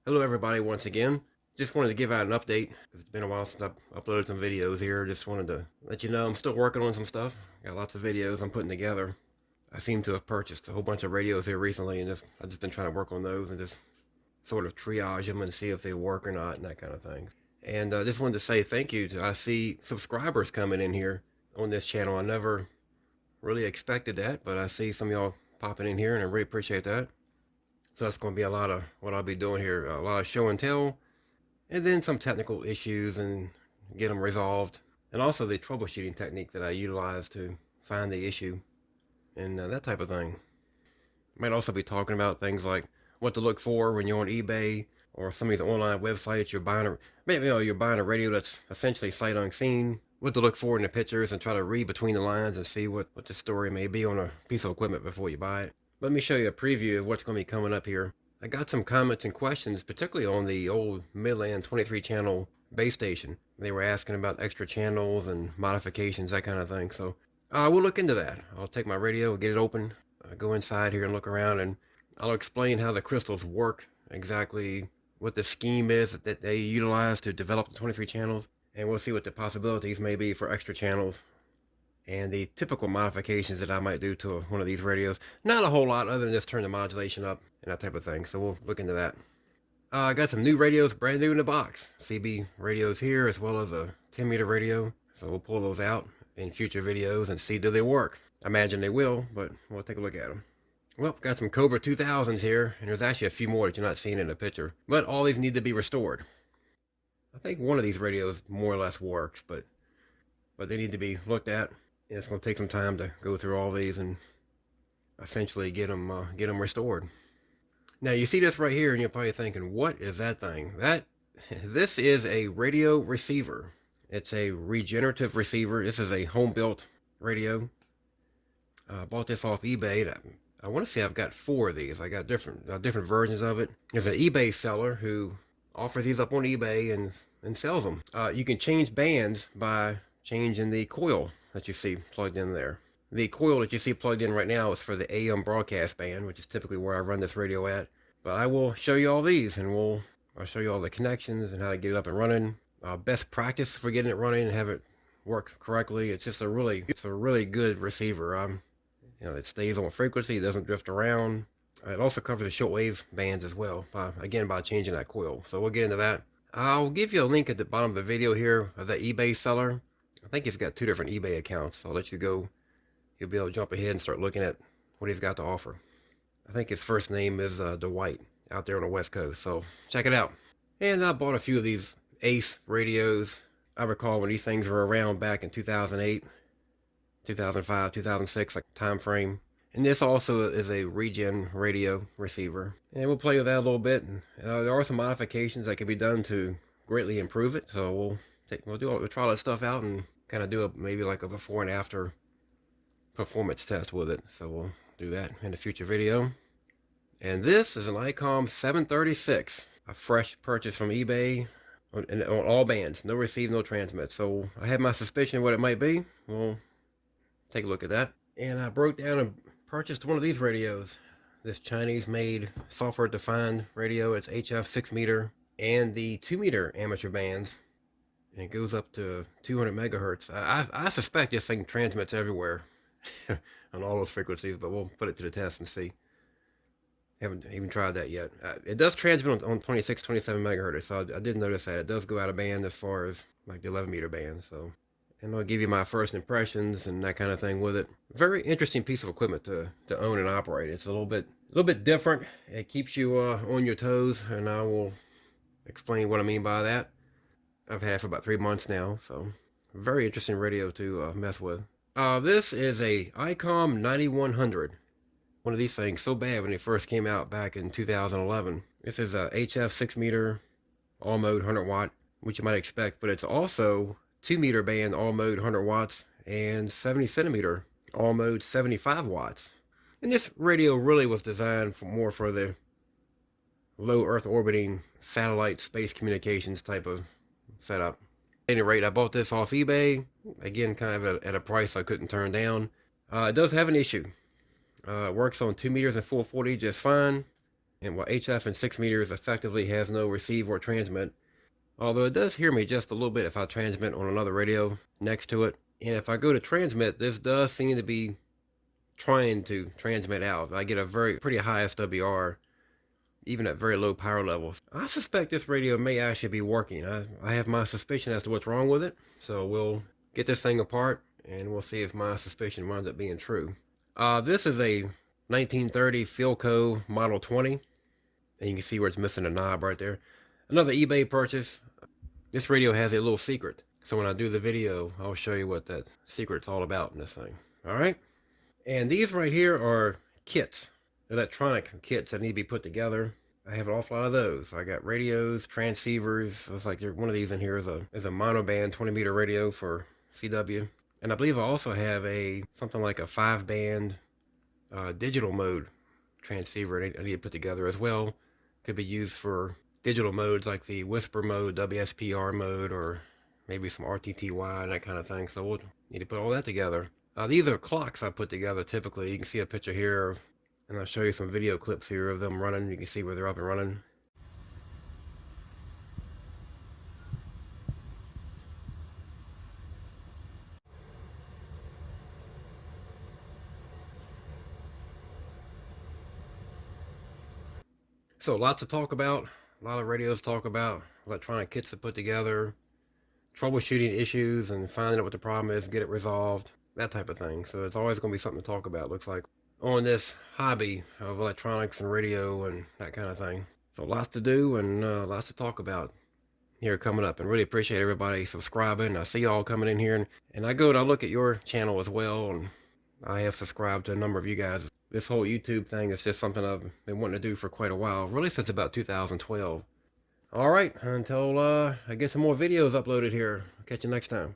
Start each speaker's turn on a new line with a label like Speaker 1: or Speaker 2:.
Speaker 1: Hello everybody once again. Just wanted to give out an update. It's been a while since I've uploaded some videos here. Just wanted to let you know I'm still working on some stuff. Got lots of videos I'm putting together. I seem to have purchased a whole bunch of radios here recently and I've just been trying to work on those and just sort of triage them and see if they work or not and that kind of thing. And I just wanted to say thank you I see subscribers coming in here on this channel. I never really expected that, but I see some of y'all popping in here and I really appreciate that. So that's going to be a lot of what I'll be doing here, a lot of show and tell, and then some technical issues and get them resolved, and also the troubleshooting technique that I utilize to find the issue and that type of thing. Might also be talking about things like what to look for when you're on eBay or some of these online websites. You're buying maybe you're buying a radio that's essentially sight unseen. What to look for in the pictures and try to read between the lines and see what the story may be on a piece of equipment before you buy it. Let me show you a preview of what's going to be coming up here. I got some comments and questions, particularly on the old Midland 23 channel base station. They were asking about extra channels and modifications, that kind of thing. So we'll look into that. I'll take my radio, get it open, go inside here and look around, and I'll explain how the crystals work, exactly what the scheme is that they utilize to develop the 23 channels, and we'll see what the possibilities may be for extra channels and the typical modifications that I might do to one of these radios. Not a whole lot other than just turn the modulation up and that type of thing, so we'll look into that. I got some new radios brand new in the box. CB radios here as well as a 10 meter radio, so we'll pull those out in future videos and see do they work. I imagine they will, but we'll take a look at them. Well, got some Cobra 2000s here, and there's actually a few more that you're not seeing in the picture, but all these need to be restored. I think one of these radios more or less works, but they need to be looked at, and it's going to take some time to go through all these and essentially get them restored. Now you see this right here, and you're probably thinking, what is that thing? This is a radio receiver. It's a regenerative receiver. This is a home-built radio. I bought this off eBay. I want to say I've got 4 of these. I got different versions of it. There's an eBay seller who offers these up on eBay and sells them. You can change bands by changing the coil that you see plugged in there. The coil that you see plugged in right now is for the AM broadcast band, which is typically where I run this radio at. But I will show you all these, and I'll show you all the connections and how to get it up and running. Best practice for getting it running and have it work correctly. It's a really good receiver. It stays on frequency, it doesn't drift around. It also covers the shortwave bands as well, by changing that coil. So we'll get into that. I'll give you a link at the bottom of the video here of the eBay seller. I think he's got 2 different eBay accounts, so I'll let you go. You'll be able to jump ahead and start looking at what he's got to offer. I think his first name is Dwight, out there on the West Coast, so check it out. And I bought a few of these Ace radios. I recall when these things were around back in 2008, 2005, 2006, like time frame. And this also is a Regen radio receiver. And we'll play with that a little bit. And, there are some modifications that can be done to greatly improve it. So we'll try that stuff out and kind of do maybe like a before and after performance test with it. So we'll do that in a future video. And this is an ICOM 736, a fresh purchase from eBay on all bands. No receive, no transmit. So I have my suspicion of what it might be. We'll take a look at that. And I broke down and purchased one of these radios. This Chinese-made software-defined radio. It's HF 6 meter and the 2 meter amateur bands. And it goes up to 200 megahertz. I suspect this thing transmits everywhere on all those frequencies, but we'll put it to the test and see. Haven't even tried that yet. It does transmit on 26, 27 megahertz, so I did notice that. It does go out of band as far as like the 11 meter band, so. And I'll give you my first impressions and that kind of thing with it. Very interesting piece of equipment to own and operate. It's a little bit different. It keeps you on your toes, and I will explain what I mean by that. I've had it for about 3 months now, so very interesting radio to mess with. This is a ICOM 9100. One of these things so bad when it first came out back in 2011. This is a HF 6 meter all mode 100 watt, which you might expect, but it's also 2 meter band all mode 100 watts and 70 centimeter all mode 75 watts. And this radio really was designed more for the low Earth orbiting satellite space communications type of setup. At any rate, I bought this off eBay, again kind of at a price I couldn't turn down. It does have an issue. It works on 2 meters and 440 just fine. And while HF in 6 meters effectively has no receive or transmit, although it does hear me just a little bit if I transmit on another radio next to it. And if I go to transmit, this does seem to be trying to transmit out. I get a pretty high SWR, even at very low power levels. I suspect this radio may actually be working. I have my suspicion as to what's wrong with it. So we'll get this thing apart and we'll see if my suspicion winds up being true. This is a 1930 Philco Model 20. And you can see where it's missing a knob right there. Another eBay purchase. This radio has a little secret. So when I do the video, I'll show you what that secret's all about in this thing. Alright? And these right here are kits. Electronic kits that need to be put together. I have an awful lot of those. I got radios, transceivers. Looks like one of these in here is a monoband 20-meter radio for CW. And I believe I also have something like a 5-band digital mode transceiver I need to put together as well. Could be used for digital modes like the whisper mode, WSPR mode, or maybe some RTTY and that kind of thing. So we'll need to put all that together. These are clocks I put together typically. You can see a picture here, and I'll show you some video clips here of them running. You can see where they're up and running. So lots to talk about, a lot of radios to talk about, electronic kits to put together, troubleshooting issues and finding out what the problem is, get it resolved, that type of thing. So it's always going to be something to talk about, looks like, on this hobby of electronics and radio and that kind of thing. So lots to do and lots to talk about here coming up, and really appreciate everybody subscribing. I see y'all coming in here, and I look at your channel as well, and I have subscribed to a number of you guys. This whole YouTube thing is just something I've been wanting to do for quite a while, really since about 2012. Alright, until I get some more videos uploaded here. I'll catch you next time.